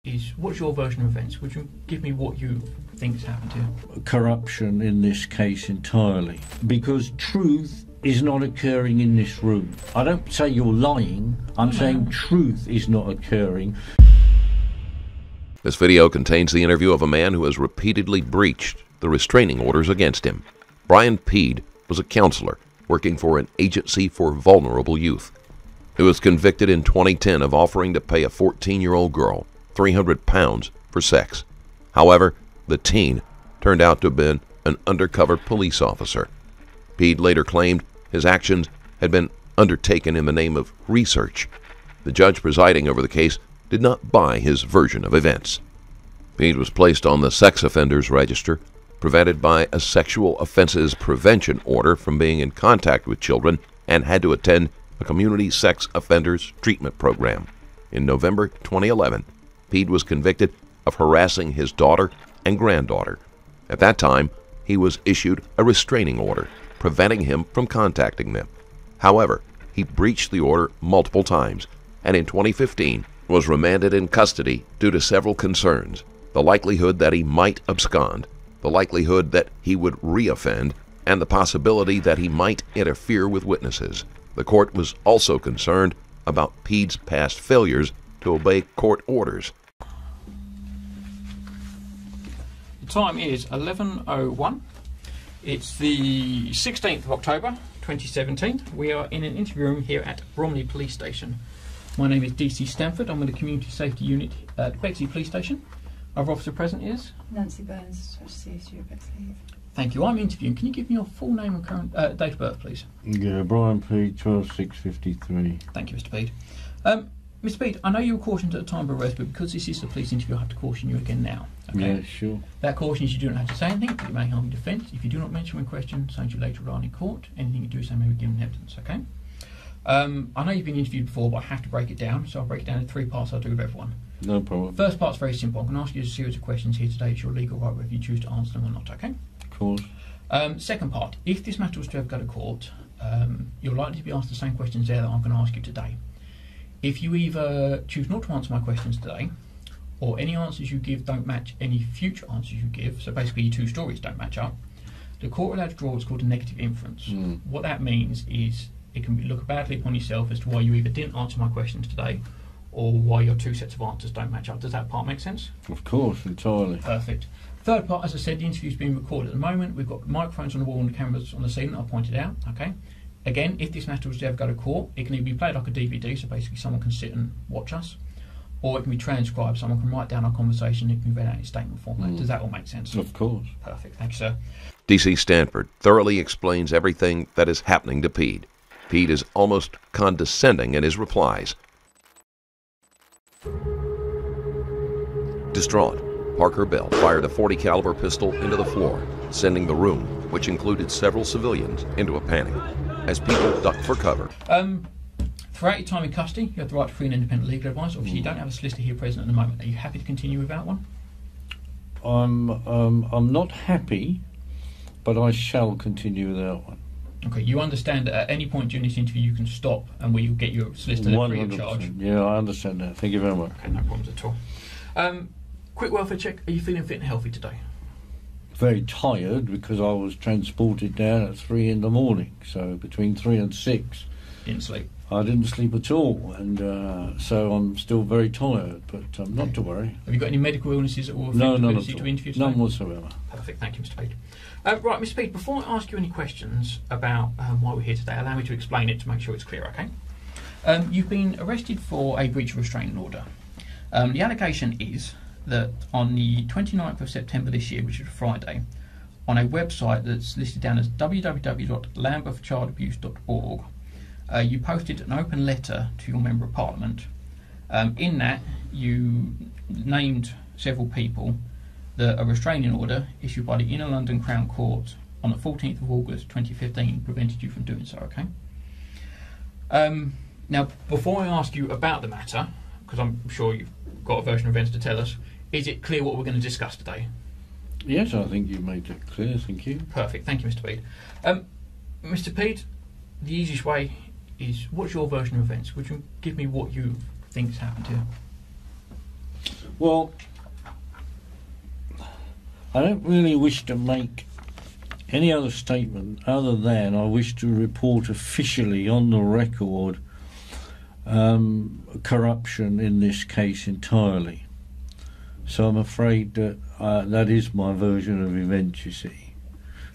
is, what's your version of events? Would you give me what you think has happened here? Corruption in this case entirely, because truth is not occurring in this room. I don't say you're lying, I'm saying truth is not occurring. This video contains the interview of a man who has repeatedly breached the restraining orders against him. Brian Pead was a counselor working for an agency for vulnerable youth. He was convicted in 2010 of offering to pay a 14-year-old girl £300 for sex. However, the teen turned out to have been an undercover police officer. Pead later claimed his actions had been undertaken in the name of research. The judge presiding over the case did not buy his version of events. Pead was placed on the sex offenders register, prevented by a sexual offenses prevention order from being in contact with children, and had to attend a community sex offenders treatment program. In November 2011, Pead was convicted of harassing his daughter and granddaughter. At that time, he was issued a restraining order, preventing him from contacting them. However, he breached the order multiple times, and in 2015 was remanded in custody due to several concerns: the likelihood that he might abscond, the likelihood that he would reoffend, and the possibility that he might interfere with witnesses. The court was also concerned about Pead's past failures to obey court orders. The time is 11:01. It's the 16th of October 2017. We are in an interview room here at Bromley Police Station. My name is DC Stanford. I'm with the Community Safety Unit at Bexley Police Station. Our officer present is? Nancy Burns, CSU at Bexley. Thank you. I'm interviewing. Can you give me your full name and current date of birth, please? Yeah, Brian Pead, 12/6/53. Thank you, Mr. Pead. Mr. Pead, I know you were cautioned at the time of arrest, but because this is the police interview, I have to caution you again now. Okay? Yeah, sure. That caution is you do not have to say anything, but you may harm your defence. If you do not mention when questioned, say to you later on in court, anything you do say may be given evidence, okay? I know you've been interviewed before, but I have to break it down, so I'll break it down in 3 parts. I'll do with everyone. No problem. First part's very simple. I'm going to ask you a series of questions here today. It's your legal right whether you choose to answer them or not, okay? Of course. Second part, if this matter was to ever go to court, you're likely to be asked the same questions there that I'm going to ask you today. If you either choose not to answer my questions today, or any answers you give don't match any future answers you give, so basically your 2 stories don't match up, the court will allowed to draw what's called a negative inference. What that means is it can look badly upon yourself as to why you either didn't answer my questions today, or why your 2 sets of answers don't match up. Does that part make sense? Of course, entirely. Perfect. Third part, as I said, the interview's being recorded at the moment. We've got microphones on the wall and cameras on the ceiling that I pointed out, okay? Again, if this matter was to ever go to court, it can either be played like a DVD, so basically someone can sit and watch us, or it can be transcribed, someone can write down our conversation, it can be read out in statement format. Does that all make sense? Of course. Perfect, thank you, sir. DC Stanford thoroughly explains everything that is happening to Pead. Pead is almost condescending in his replies. Distraught, Parker Bell fired a .40 caliber pistol into the floor, sending the room, which included several civilians, into a panic as people ducked for cover. Throughout your time in custody, you have the right to free and independent legal advice. Obviously, you don't have a solicitor here present at the moment. Are you happy to continue without one? I'm not happy, but I shall continue without one. Okay, you understand that at any point during this interview you can stop and we will get your solicitor free of charge? Yeah, I understand that. Thank you very much. Okay, no problems at all. Quick welfare check. Are you feeling fit and healthy today? Very tired because I was transported down at 3 in the morning, so between 3 and 6. Didn't sleep? I didn't sleep at all, and so I'm still very tired, but not to worry. Have you got any medical illnesses that will affect No, the none ability at to all. interview today? None whatsoever. Perfect, thank you, Mr. Pead. Right, Mr. Pead, before I ask you any questions about why we're here today, allow me to explain it to make sure it's clear, okay? You've been arrested for a breach of restraining order. The allegation is that on the 29th of September this year, which is a Friday, on a website that's listed down as www.lambethchildabuse.org, you posted an open letter to your Member of Parliament. In that, you named several people that a restraining order issued by the Inner London Crown Court on the 14th of August 2015 prevented you from doing so, okay? Now, before I ask you about the matter, because I'm sure you've got a version of events to tell us, is it clear what we're going to discuss today? Yes, I think you made it clear, thank you. Perfect, thank you, Mr. Pead. Mr. Pead, the easiest way is, what's your version of events? Would you give me what you think has happened here? Well, I don't really wish to make any other statement other than I wish to report officially on the record corruption in this case entirely. So I'm afraid that that is my version of events, you see.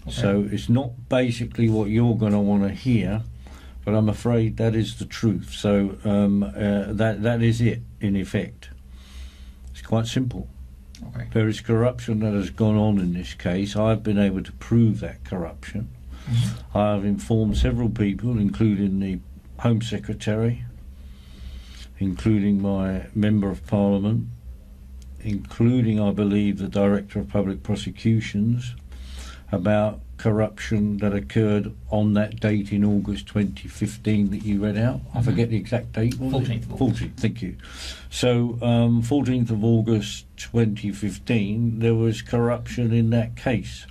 Okay. So it's not basically what you're going to want to hear, but I'm afraid that is the truth. So that is it, in effect. It's quite simple. Okay. There is corruption that has gone on in this case. I've been able to prove that corruption. Mm-hmm. I have informed several people, including the Home Secretary, including my Member of Parliament, including, I believe, the Director of Public Prosecutions, about corruption that occurred on that date in August 2015 that you read out. I forget the exact date. 14th of August. 14th, thank you. So 14th of August 2015, there was corruption in that case.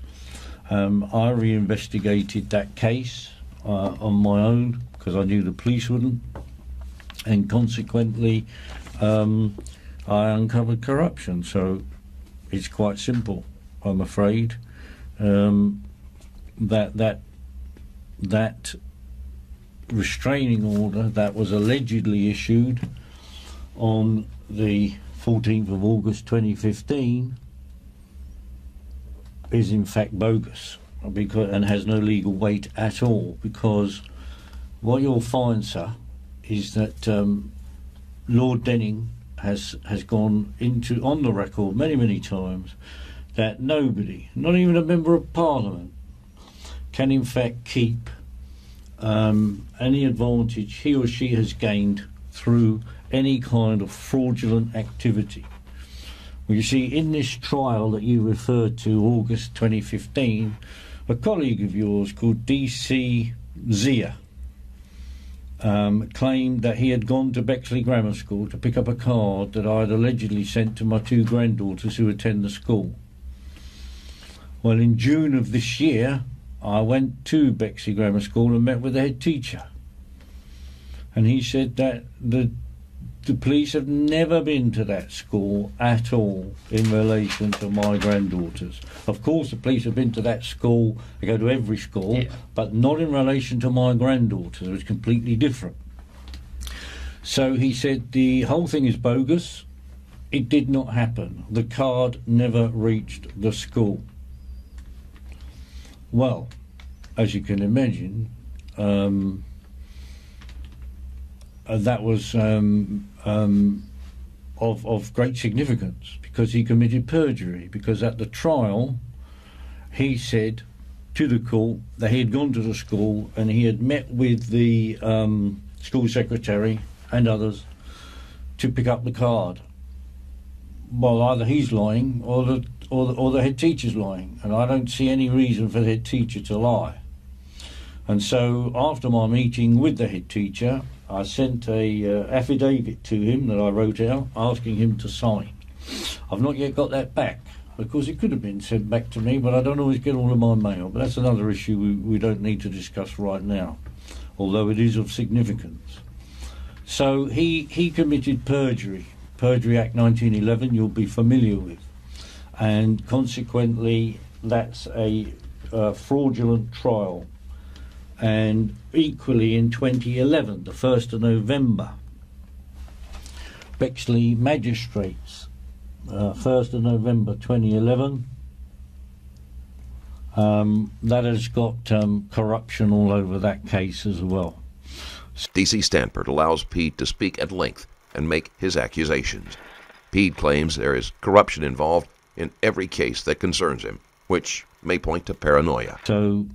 I reinvestigated that case on my own because I knew the police wouldn't, and consequently I uncovered corruption. So it's quite simple, I'm afraid. That restraining order that was allegedly issued on the 14th of August 2015 is in fact bogus and has no legal weight at all, because what you'll find, sir, is that Lord Denning has gone into on the record many times that nobody, not even a Member of Parliament, can in fact keep any advantage he or she has gained through any kind of fraudulent activity. Well, you see, in this trial that you referred to, August 2015, a colleague of yours called D.C. Zia claimed that he had gone to Bexley Grammar School to pick up a card that I had allegedly sent to my two granddaughters who attend the school. Well, in June of this year, I went to Bexley Grammar School and met with the head teacher. And he said that the police have never been to that school at all in relation to my granddaughters. Of course, the police have been to that school, they go to every school, yeah, but not in relation to my granddaughters. It was completely different. So he said the whole thing is bogus. It did not happen. The card never reached the school. Well, as you can imagine, that was of great significance, because he committed perjury, because at the trial he said to the court that he had gone to the school and he had met with the school secretary and others to pick up the card. Well, either he's lying or the head teacher's lying, and I don't see any reason for the head teacher to lie. And so after my meeting with the head teacher, I sent a affidavit to him that I wrote out asking him to sign. I've not yet got that back. Of course, it could have been sent back to me, but I don't always get all of my mail. But that's another issue we don't need to discuss right now, although it is of significance. So he committed perjury. Perjury Act 1911 you'll be familiar with. And consequently, that's a fraudulent trial. And equally in 2011, the 1st of November, Bexley Magistrates, 1st of November 2011, that has got corruption all over that case as well. D.C. Stanford allows Pead to speak at length and make his accusations. Pead claims there is corruption involved in every case that concerns him, which may point to paranoia. So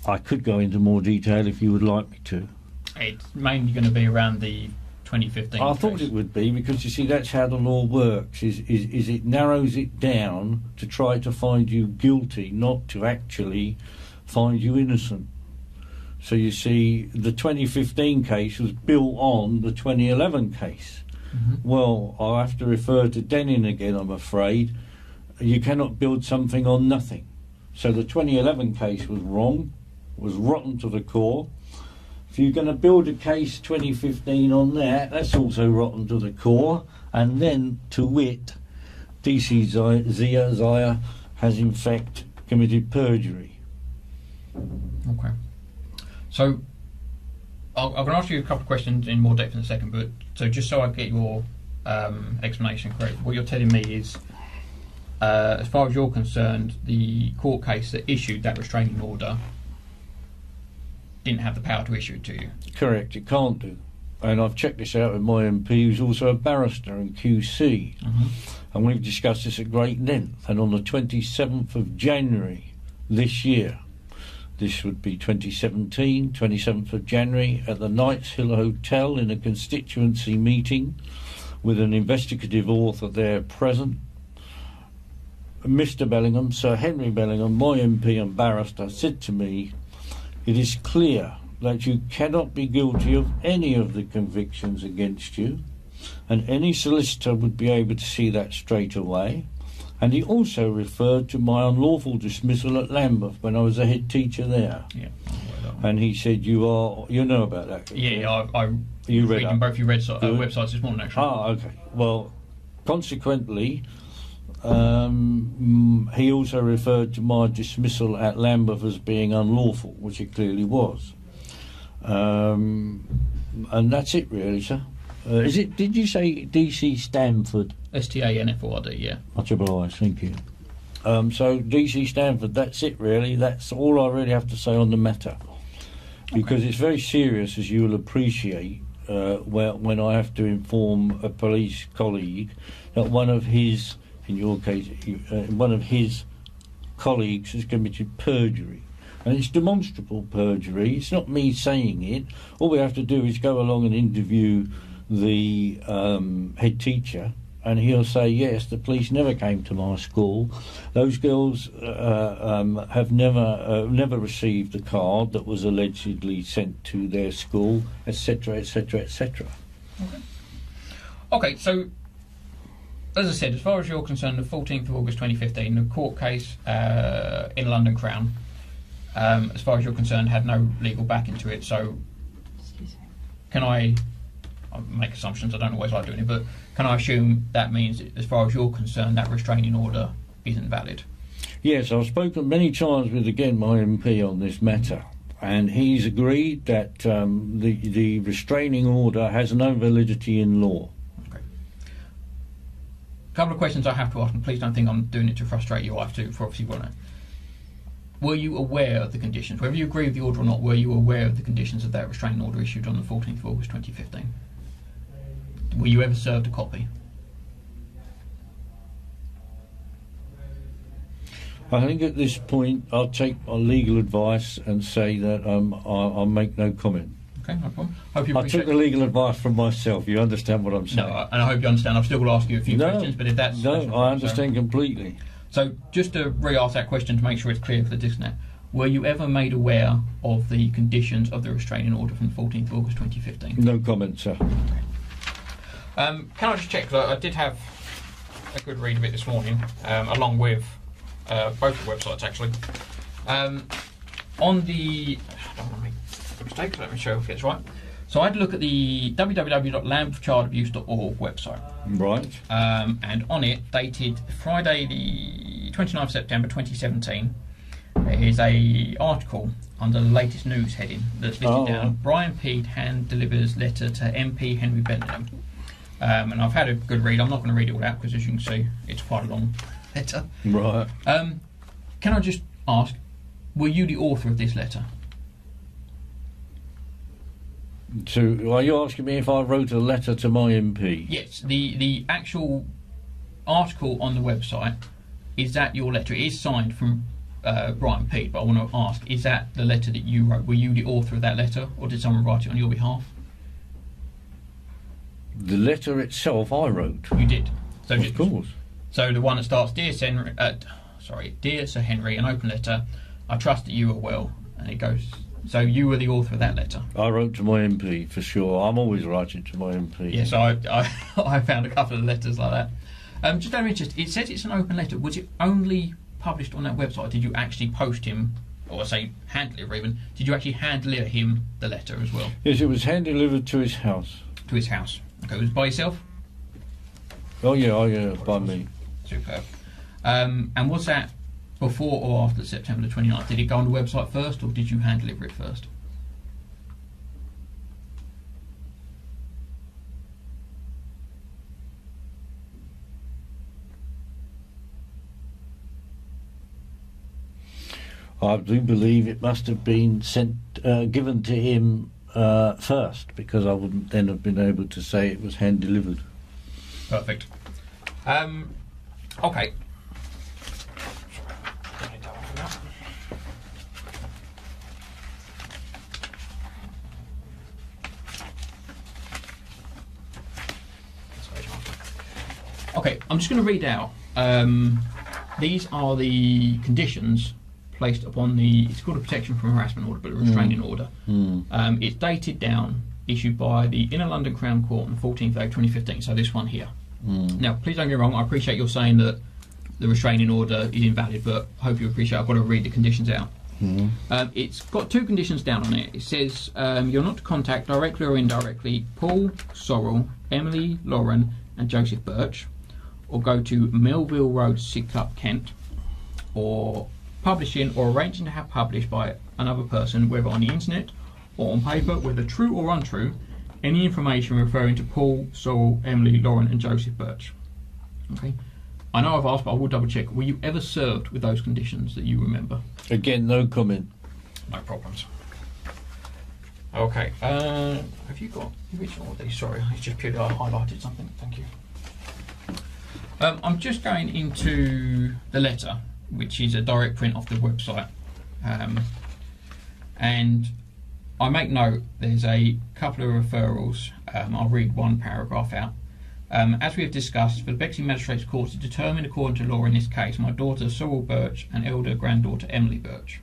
I could go into more detail if you would like me to. It's mainly going to be around the 2015 I thought it would be, because you see that's how the law works, is it narrows it down to try to find you guilty, not to actually find you innocent. So you see, the 2015 case was built on the 2011 case. Mm-hmm. Well, I'll have to refer to Denning again, I'm afraid. You cannot build something on nothing. So the 2011 case was wrong, was rotten to the core. If you're going to build a case 2015 on that, that's also rotten to the core. And then, to wit, DC Zaya has in fact committed perjury. Okay. So I'm going to ask you a couple of questions in more depth in a second, but so just so I get your explanation correct, what you're telling me is, as far as you're concerned, the court case that issued that restraining order didn't have the power to issue it to you. Correct, it can't do. And I've checked this out with my MP, who's also a barrister in QC. And we've discussed this at great length. And on the 27th of January this year, this would be 2017, 27th of January, at the Knights Hill Hotel in a constituency meeting with an investigative author there present, Mr. Bellingham, Sir Henry Bellingham, my MP and barrister, said to me, "It is clear that you cannot be guilty of any of the convictions against you, and any solicitor would be able to see that straight away." And he also referred to my unlawful dismissal at Lambeth when I was a head teacher there. Yeah. And he said, you know about that? Yeah, I you read reading both your websites this morning, actually. Ah, okay. Well, consequently, he also referred to my dismissal at Lambeth as being unlawful, which it clearly was. And that's it, really, sir. Is it? Did you say DC Stanford? STANFORD, yeah. Much obliged, thank you. So DC Stanford, that's it, really. That's all I really have to say on the matter, because it's very serious, as you will appreciate, when I have to inform a police colleague that one of his, in your case, one of his colleagues has committed perjury. And it's demonstrable perjury. It's not me saying it. All we have to do is go along and interview the head teacher, and he'll say, yes, the police never came to my school. Those girls have never received the card that was allegedly sent to their school, etc., etc., etc. Okay, so as I said, as far as you're concerned, the 14th of August 2015, the court case in London Crown, as far as you're concerned, had no legal backing to it. So can I make assumptions? I don't always like doing it, but can I assume that means, as far as you're concerned, that restraining order isn't valid? Yes, I've spoken many times with, again, my MP on this matter, and he's agreed that the restraining order has no validity in law. Okay. A couple of questions I have to ask, and please don't think I'm doing it to frustrate you. I have to, for obviously want to. Were you aware of the conditions? Whether you agree with the order or not, were you aware of the conditions of that restraining order issued on the 14th of August 2015? Were you ever served a copy? I think at this point I'll take my legal advice and say that I'll make no comment. Okay, no problem. Hope you I took the legal advice from myself. You understand what I'm saying? No, and I hope you understand. I've still got to ask you a few questions, but if that's... No, I understand completely. So just to re-ask that question to make sure it's clear for the listener, were you ever made aware of the conditions of the restraining order from the 14th of August 2015? No comment, sir. Can I just check, because I did have a good read of it this morning, along with both the websites, actually. On the... I don't want to make mistakes, let me show if it's right. So I had a look at the www.lambchildabuse.org website. Right. And on it, dated Friday the 29th of September 2017, there is a article under the latest news heading that's listed down. Brian Pead hand delivers letter to MP Henry Bellingham. And I've had a good read. I'm not going to read it all out because, as you can see, it's quite a long letter. Right. Can I just ask, were you the author of this letter? So, are you asking me if I wrote a letter to my MP? Yes. The actual article on the website, is that your letter? It is signed from Brian Pead, but I want to ask, is that the letter that you wrote? Were you the author of that letter, or did someone write it on your behalf? The letter itself I wrote. You did? So of course. So the one that starts, Dear Sir Henry, an open letter, I trust that you are well, and it goes... So you were the author of that letter? I wrote to my MP, for sure. I'm always writing to my MP. Yes, I found a couple of letters like that. Just out of interest, it says it's an open letter. Was it only published on that website? Did you actually post him, or say hand deliver even, did you actually hand deliver him the letter as well? Yes, it was hand delivered to his house. To his house. Okay, it was by yourself? Oh yeah, by me. So Superb. And was that before or after September the 29th? Did it go on the website first, or did you hand deliver it first? I do believe it must have been given to him first, because I wouldn't then have been able to say it was hand delivered. Perfect. Okay. Okay, I'm just going to read out. These are the conditions placed upon it's called a protection from harassment order, but a restraining order. It's dated down, issued by the Inner London Crown Court on 14th April 2015, so this one here. Now, please don't get me wrong, I appreciate you're saying that the restraining order is invalid, but I hope you appreciate I've got to read the conditions out. It's got two conditions down on it. It says you're not to contact directly or indirectly Paul, Sorrell, Emily, Lauren and Joseph Birch, or go to Melville Road, Sidcup, Kent, or publishing or arranging to have published by another person, whether on the internet or on paper, whether true or untrue, any information referring to Paul, Sorrell, Emily, Lauren and Joseph Birch. Okay. I know I've asked, but I will double check. Were you ever served with those conditions that you remember? Again, no comment. No problems. Okay. Have you got the original of these? Sorry, it's just purely I highlighted something. Thank you. I'm just going into the letter, which is a direct print off the website, and I make note there's a couple of referrals. I'll read one paragraph out. As we have discussed, for the Bexley Magistrates Court to determine according to law in this case, my daughter Sorrell Birch and elder granddaughter Emily Birch.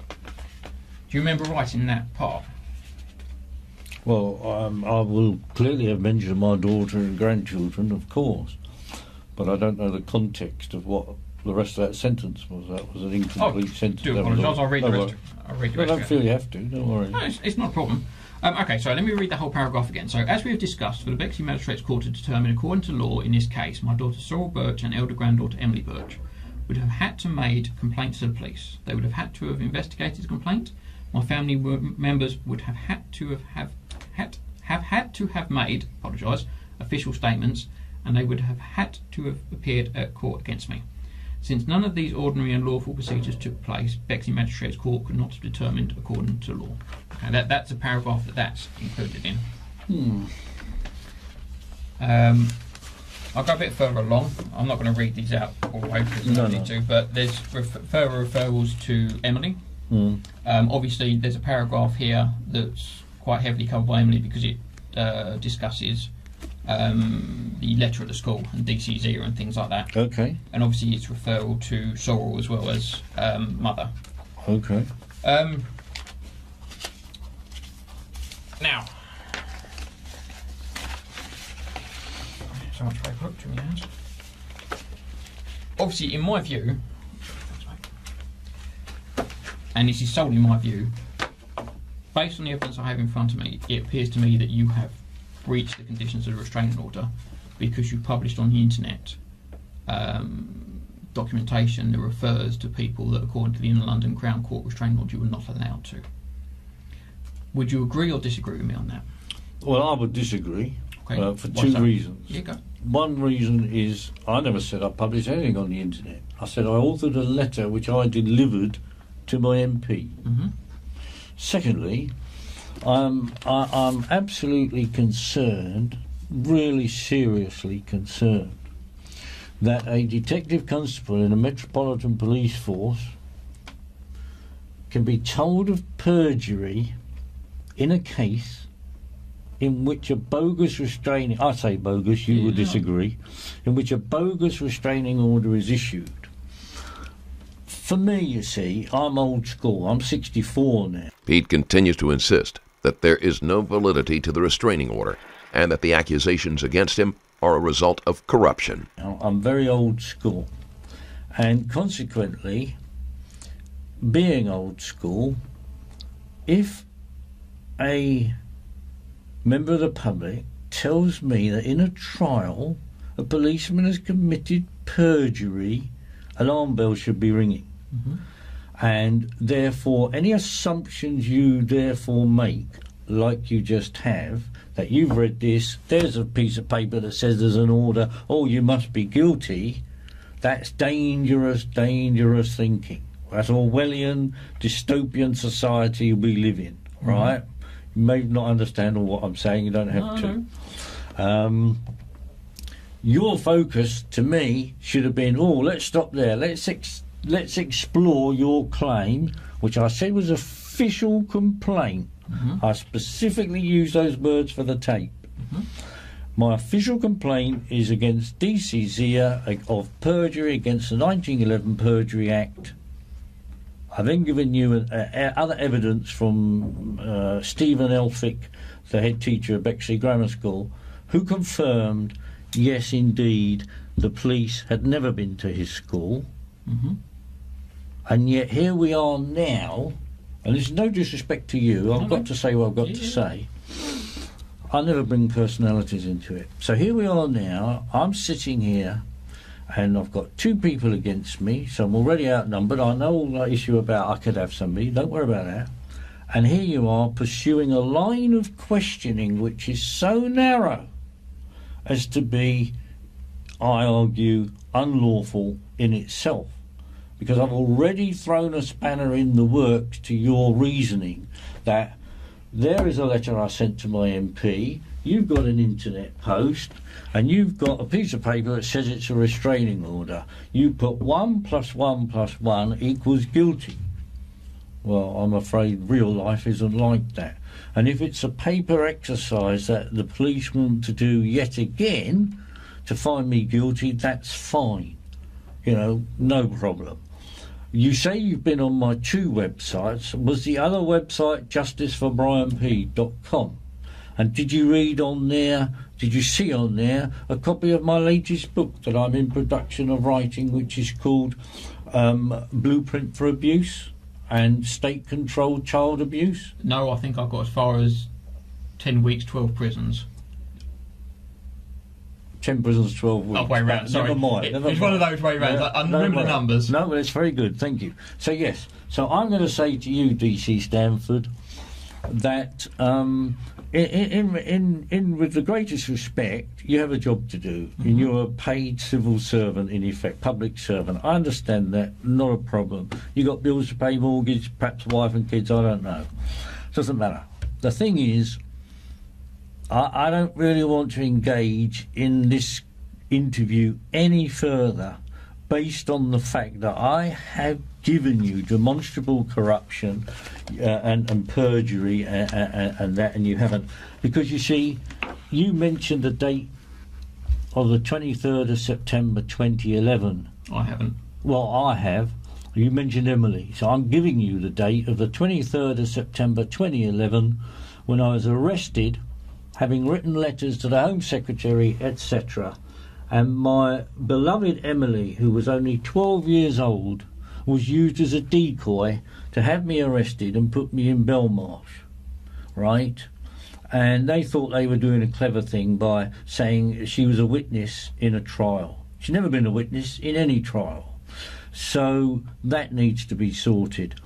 Do you remember writing that part? Well, I will clearly have mentioned my daughter and grandchildren, of course, but I don't know the context of what the rest of that sentence was. That was an incomplete sentence. Do apologise. I'll read the rest. I don't feel you have to. Don't worry. No, it's not a problem. Okay, so let me read the whole paragraph again. So, as we have discussed, for the Bexley Magistrates Court to determine according to law in this case, my daughter Sorrell Birch and elder granddaughter Emily Birch would have had to made complaints to the police. They would have had to have investigated the complaint. My family members would have had to have made official statements, and they would have had to have appeared at court against me. Since none of these ordinary and lawful procedures took place, Bexley Magistrates Court could not have determined according to law. Okay, that's a paragraph that's included in. I'll go a bit further along. I'm not going to read these out all the way because I don't need to, but there's further referrals to Emily. Obviously, there's a paragraph here that's quite heavily covered by Emily because it discusses the letter at the school and DC's ear and things like that. Okay. And obviously it's referral to Sorrell as well as mother. Okay. Now, so much paper to my hands. Obviously, in my view, and this is solely my view, based on the evidence I have in front of me, it appears to me that you have breached the conditions of the restraining order because you published on the internet documentation that refers to people that, according to the Inner London Crown Court restraining order, you were not allowed to. Would you agree or disagree with me on that? Well, I would disagree for two reasons. Yeah, go. One reason is I never said I published anything on the internet. I said I authored a letter which I delivered to my MP. Secondly, I'm absolutely concerned, really seriously concerned, that a detective constable in a Metropolitan Police Force can be told of perjury in a case in which a bogus restraining... I say bogus, you will disagree. In which a bogus restraining order is issued. For me, you see, I'm old school. I'm 64 now. Pead continues to insist that there is no validity to the restraining order and that the accusations against him are a result of corruption. I'm very old school. And consequently, being old school, if a member of the public tells me that in a trial a policeman has committed perjury, alarm bells should be ringing. And therefore, any assumptions you therefore make, like you just have, that you've read this, there's a piece of paper that says there's an order, oh, you must be guilty, that's dangerous, dangerous thinking. That's Orwellian, dystopian society we live in, right? You may not understand all what I'm saying, you don't have to. Your focus, to me, should have been, oh, let's stop there, let's explore your claim, which I said was official complaint. I specifically used those words for the tape. My official complaint is against DC Zia of perjury against the 1911 Perjury Act. I've then given you other evidence from Stephen Elphick, the head teacher at Bexley Grammar School, who confirmed, yes, indeed, the police had never been to his school. And yet here we are now, and there's no disrespect to you, I've got to say what I've got to say. I never bring personalities into it. So here we are now, I'm sitting here, and I've got two people against me, so I'm already outnumbered. I know all that issue about I could have somebody, don't worry about that. And here you are pursuing a line of questioning which is so narrow as to be, I argue, unlawful in itself. Because I've already thrown a spanner in the works to your reasoning that there is a letter I sent to my MP, you've got an internet post, and you've got a piece of paper that says it's a restraining order. You put 1 + 1 + 1 = guilty. Well, I'm afraid real life isn't like that. And if it's a paper exercise that the police want to do yet again to find me guilty, that's fine. You know, no problem. You say you've been on my two websites. Was the other website justiceforbrianpead.com? And did you read on there, did you see on there a copy of my latest book that I'm in production of writing, which is called Blueprint for Abuse and State-Controlled Child Abuse? No, I think I got as far as 10 weeks, 12 prisons. 10 prisons, 12 weeks. Oh, way round, sorry. Never mind. It's one of those way rounds. I remember the numbers. No, but it's very good, thank you. So, yes, so I'm going to say to you, DC Stanford, that with the greatest respect, you have a job to do. And you're a paid civil servant, in effect, public servant. I understand that, not a problem. You got bills to pay, mortgage, perhaps wife and kids, I don't know. Doesn't matter. The thing is, I don't really want to engage in this interview any further based on the fact that I have given you demonstrable corruption and perjury and that, and you haven't. Because you see, you mentioned the date of the 23rd of September 2011. I haven't. Well, I have. You mentioned Emily. So I'm giving you the date of the 23rd of September 2011 when I was arrested, having written letters to the Home Secretary, etc. And my beloved Emily, who was only 12 years old, was used as a decoy to have me arrested and put me in Belmarsh, right? And they thought they were doing a clever thing by saying she was a witness in a trial. She's never been a witness in any trial. So that needs to be sorted.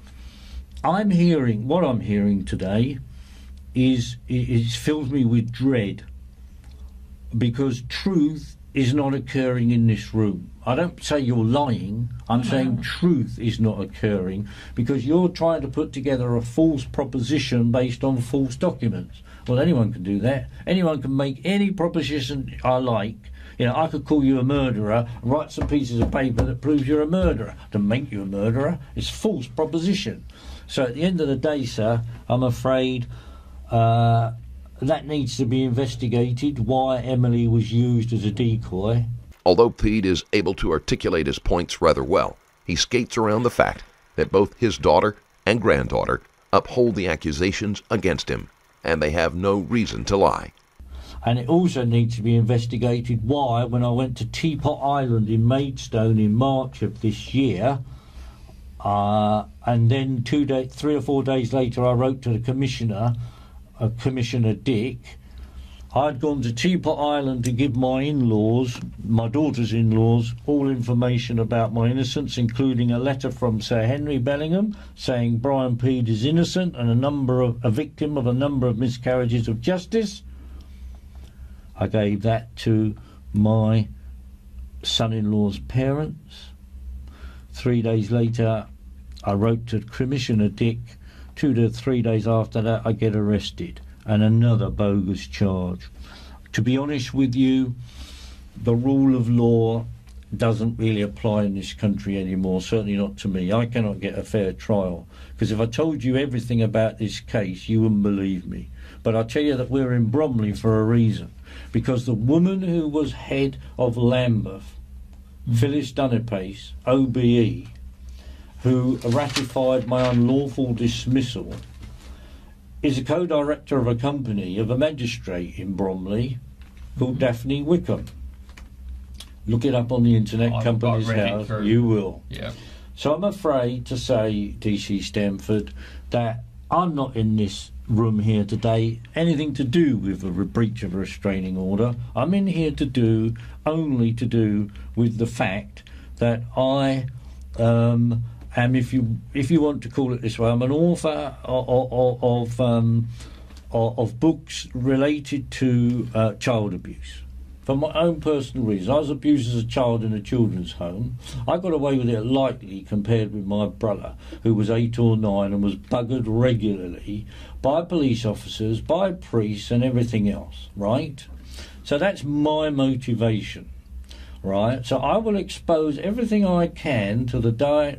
What I'm hearing today is fills me with dread, because truth is not occurring in this room. I don't say you're lying, I'm saying truth is not occurring, because you're trying to put together a false proposition based on false documents. Well, anyone can do that. Anyone can make any proposition I like. You know, I could call you a murderer, write some pieces of paper that proves you're a murderer. To make you a murderer, it's false proposition. So at the end of the day, sir, I'm afraid that needs to be investigated, why Emily was used as a decoy. Although Pead is able to articulate his points rather well, he skates around the fact that both his daughter and granddaughter uphold the accusations against him, and they have no reason to lie. And it also needs to be investigated why, when I went to Teapot Island in Maidstone in March of this year, and then 3 or 4 days later I wrote to the Commissioner, Commissioner Dick, I'd gone to Teapot Island to give my in-laws, my daughter's in-laws, all information about my innocence, including a letter from Sir Henry Bellingham saying Brian Pead is innocent and a victim of a number of miscarriages of justice. I gave that to my son-in-law's parents. 3 days later, I wrote to Commissioner Dick. 2 to 3 days after that, I get arrested. And another bogus charge. To be honest with you, the rule of law doesn't really apply in this country anymore, certainly not to me. I cannot get a fair trial, because if I told you everything about this case, you wouldn't believe me. But I tell you that we're in Bromley for a reason, because the woman who was head of Lambeth, Phyllis Dunipace, OBE, who ratified my unlawful dismissal, is a co-director of a company, of a magistrate in Bromley called Daphne Wickham. Look it up on the internet, Company's House, you will. Yeah. So I'm afraid to say, DC Stamford, that I'm not in this room here today anything to do with a breach of a restraining order. I'm in here only to do with the fact that I and if you want to call it this way, I'm an author of books related to child abuse. For my own personal reasons, I was abused as a child in a children's home. I got away with it lightly compared with my brother, who was 8 or 9 and was buggered regularly by police officers, by priests and everything else, right? So that's my motivation. Right, so I will expose everything I can to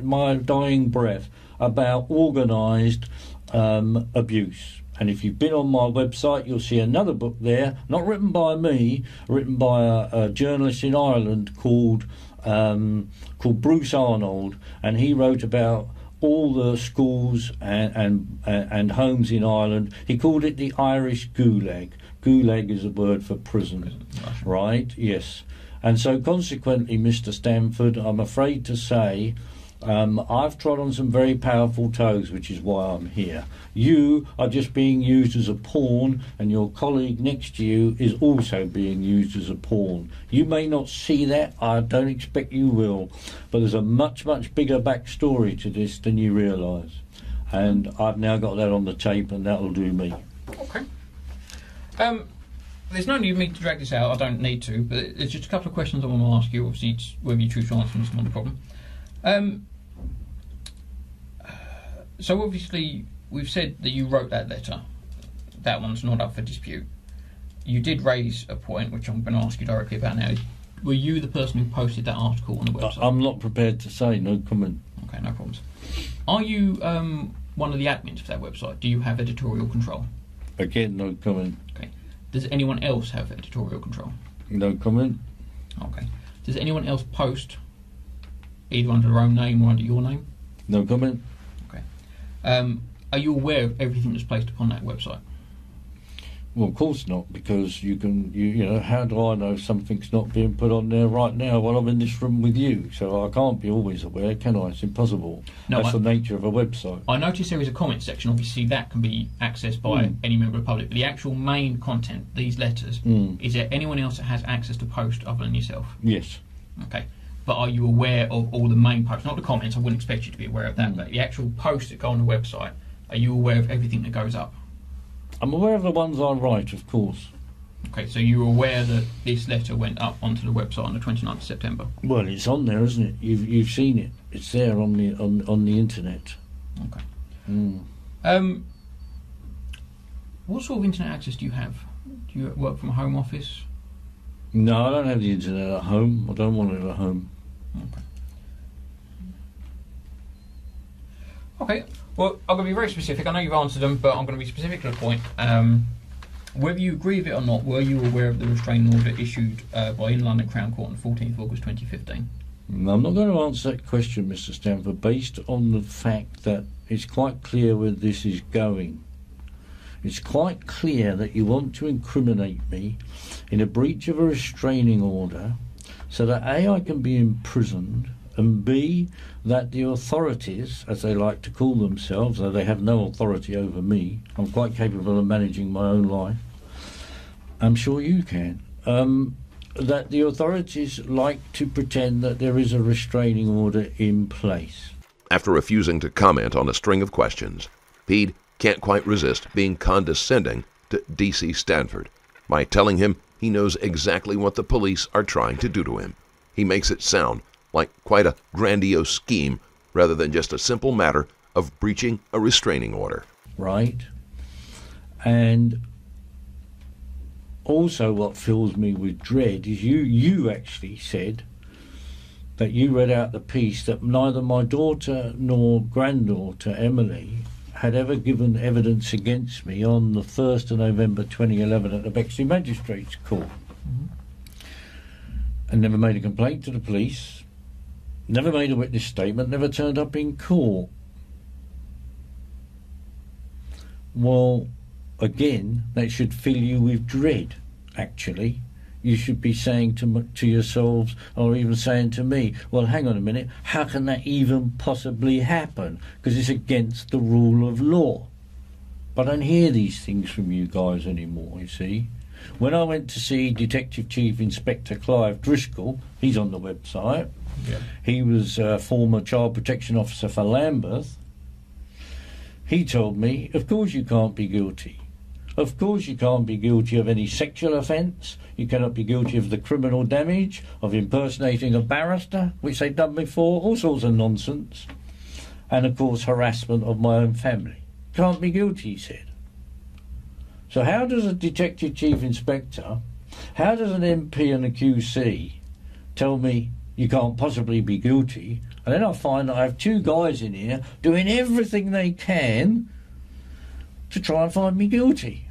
my dying breath about organised abuse. And if you've been on my website, you'll see another book there, not written by me, written by a journalist in Ireland called Bruce Arnold, and he wrote about all the schools and homes in Ireland. He called it the Irish Gulag. Gulag is a word for prison, right? Yes. And so consequently, Mr. Stamford, I'm afraid to say I've trod on some very powerful toes, which is why I'm here. You are just being used as a pawn, and your colleague next to you is also being used as a pawn. You may not see that, I don't expect you will, but there's a much, much bigger backstory to this than you realise. And I've now got that on the tape, and that'll do me. Okay. There's no need for me to drag this out, I don't need to, but there's just a couple of questions I want to ask you. Obviously, whether you choose to answer them is not a problem. So obviously, we've said that you wrote that letter. That one's not up for dispute. You did raise a point, which I'm going to ask you directly about now. Were you the person who posted that article on the website? I'm not prepared to say, no comment. Okay, no problems. Are you one of the admins for that website? Do you have editorial control? Again, no comment. Okay. Does anyone else have editorial control? No comment. Okay. Does anyone else post either under their own name or under your name? No comment. Okay. Are you aware of everything that's placed upon that website? Well, of course not, because you know, how do I know if something's not being put on there right now while I'm in this room with you? So I can't be always aware, can I? It's impossible. No, that's the nature of a website. I noticed there is a comment section. Obviously, that can be accessed by any member of the public. But the actual main content, these letters, is there anyone else that has access to post other than yourself? Yes. Okay. But are you aware of all the main posts? Not the comments, I wouldn't expect you to be aware of that, but the actual posts that go on the website, are you aware of everything that goes up? I'm aware of the ones I write, of course. Okay, so you're aware that this letter went up onto the website on the 29th of September? Well, it's on there, isn't it? You've seen it. It's there on the internet. Okay. What sort of internet access do you have? Do you work from a home office? No, I don't have the internet at home. I don't want it at home. Okay. Well, I'm going to be very specific. I know you've answered them, but I'm going to be specific to the point. Whether you agree with it or not, were you aware of the restraining order issued by in London Crown Court on the 14th of August 2015? No, I'm not going to answer that question, Mr. Stamford, based on the fact that it's quite clear where this is going. It's quite clear that you want to incriminate me in a breach of a restraining order so that A, I can be imprisoned, and B, that the authorities, as they like to call themselves, though they have no authority over me, I'm quite capable of managing my own life, I'm sure you can. That the authorities like to pretend that there is a restraining order in place. After refusing to comment on a string of questions, Pead can't quite resist being condescending to D.C. Stanford by telling him he knows exactly what the police are trying to do to him. He makes it sound like quite a grandiose scheme rather than just a simple matter of breaching a restraining order. Right? And also what fills me with dread is you actually said that you read out the piece that neither my daughter nor granddaughter Emily had ever given evidence against me on the 1st of November 2011 at the Bexley Magistrates Court. And never made a complaint to the police, never made a witness statement, never turned up in court. Well, again, that should fill you with dread, actually. You should be saying to yourselves, or even saying to me, well, hang on a minute, how can that even possibly happen? Because it's against the rule of law. But I don't hear these things from you guys anymore, you see. When I went to see Detective Chief Inspector Clive Driscoll, he's on the website, Yeah. he was a former child protection officer for Lambeth, he told me, of course you can't be guilty. Of course you can't be guilty of any sexual offence. You cannot be guilty of the criminal damage, of impersonating a barrister, which they've done before, all sorts of nonsense. And, of course, harassment of my own family. Can't be guilty, he said. So how does a Detective Chief Inspector, how does an MP and a QC tell me you can't possibly be guilty, and then I find that I have two guys in here doing everything they can to try and find me guilty?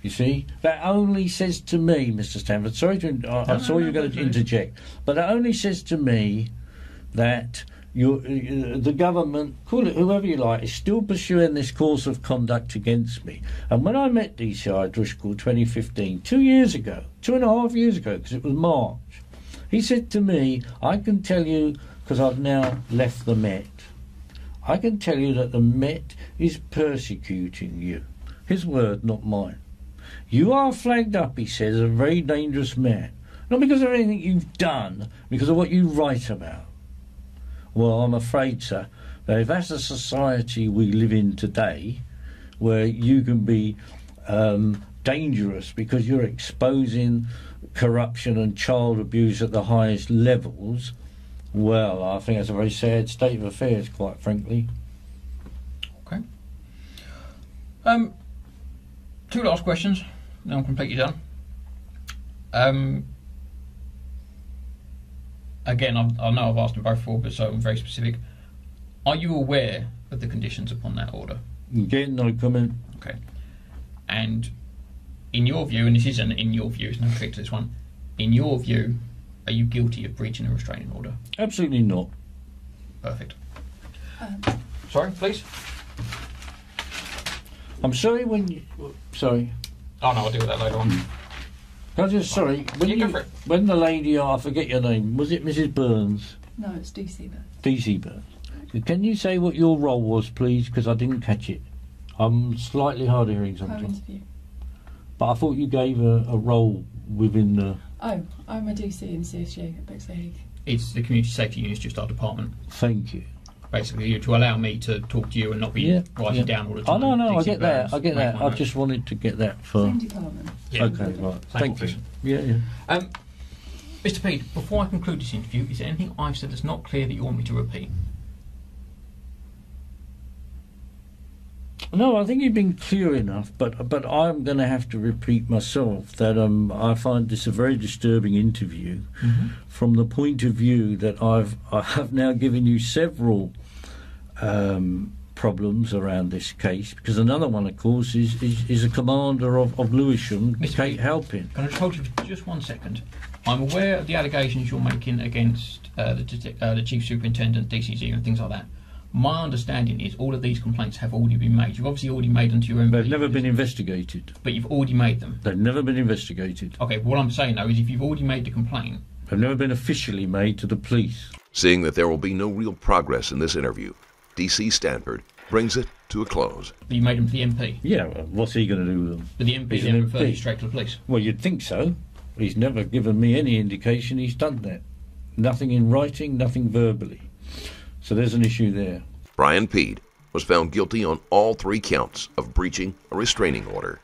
You see, that only says to me, Mr. Stanford, sorry to, I saw you were going to interject, but that only says to me that the government, call it whoever you like, is still pursuing this course of conduct against me. And when I met DCI Driscoll 2015, 2 years ago, 2.5 years ago, because it was March, he said to me, I can tell you, because I've now left the Met, I can tell you that the Met is persecuting you. His word, not mine. You are flagged up, he says, as a very dangerous man. Not because of anything you've done, because of what you write about. Well, I'm afraid, sir, that if that's the society we live in today, where you can be dangerous because you're exposing corruption and child abuse at the highest levels, well, I think that's a very sad state of affairs, quite frankly. Okay. Two last questions, then I'm completely done. Again, I know I've asked them both before, but so I'm very specific. Are you aware of the conditions upon that order? Again, no comment. Okay. And in your view, and this isn't in your view, it's no trick to this one, in your view, are you guilty of breaching a restraining order? Absolutely not. Perfect. Sorry, please? I'm sorry when you... Sorry. Oh no, I'll deal with that later on. Can I just... Sorry. Go for it. When the lady... I forget your name. Was it Mrs. Burns? No, it's DC Burns. DC Burns. Can you say what your role was, please? Because I didn't catch it. I'm slightly hard of hearing Home sometimes. interview. But I thought you gave a role within the... Oh, I'm a DC in CSG at Bexley Heath. It's the community safety unit, just our department. Thank you. Basically, to allow me to talk to you and not be writing down all the time. Oh, no, I DC get Burns, that. I get make that. my I notes. just wanted to get that for... Same department. Yeah. Okay, right. Thank you. office. Yeah. Mr. Pead, before I conclude this interview, is there anything I've said that's not clear that you want me to repeat? No, I think you've been clear enough, but I'm going to have to repeat myself that I find this a very disturbing interview from the point of view that I have now given you several problems around this case, because another one, of course, is a commander of Lewisham, Mr. Kate Pead, Halpin. Can I just hold you for just 1 second? I'm aware of the allegations you're making against the Chief Superintendent, DCG and things like that. My understanding is all of these complaints have already been made. You've obviously already made them to your MP. They've never been investigated. But you've already made them. They've never been investigated. Okay, what I'm saying though is if you've already made the complaint... They've never been officially made to the police. Seeing that there will be no real progress in this interview, D.C. Stanford brings it to a close. You made him to the MP. Yeah, well, what's he going to do with them? But the MP He's then an referred you MP. straight to the police. Well, you'd think so. He's never given me any indication he's done that. Nothing in writing, nothing verbally. So there's an issue there. Brian Pead was found guilty on all 3 counts of breaching a restraining order.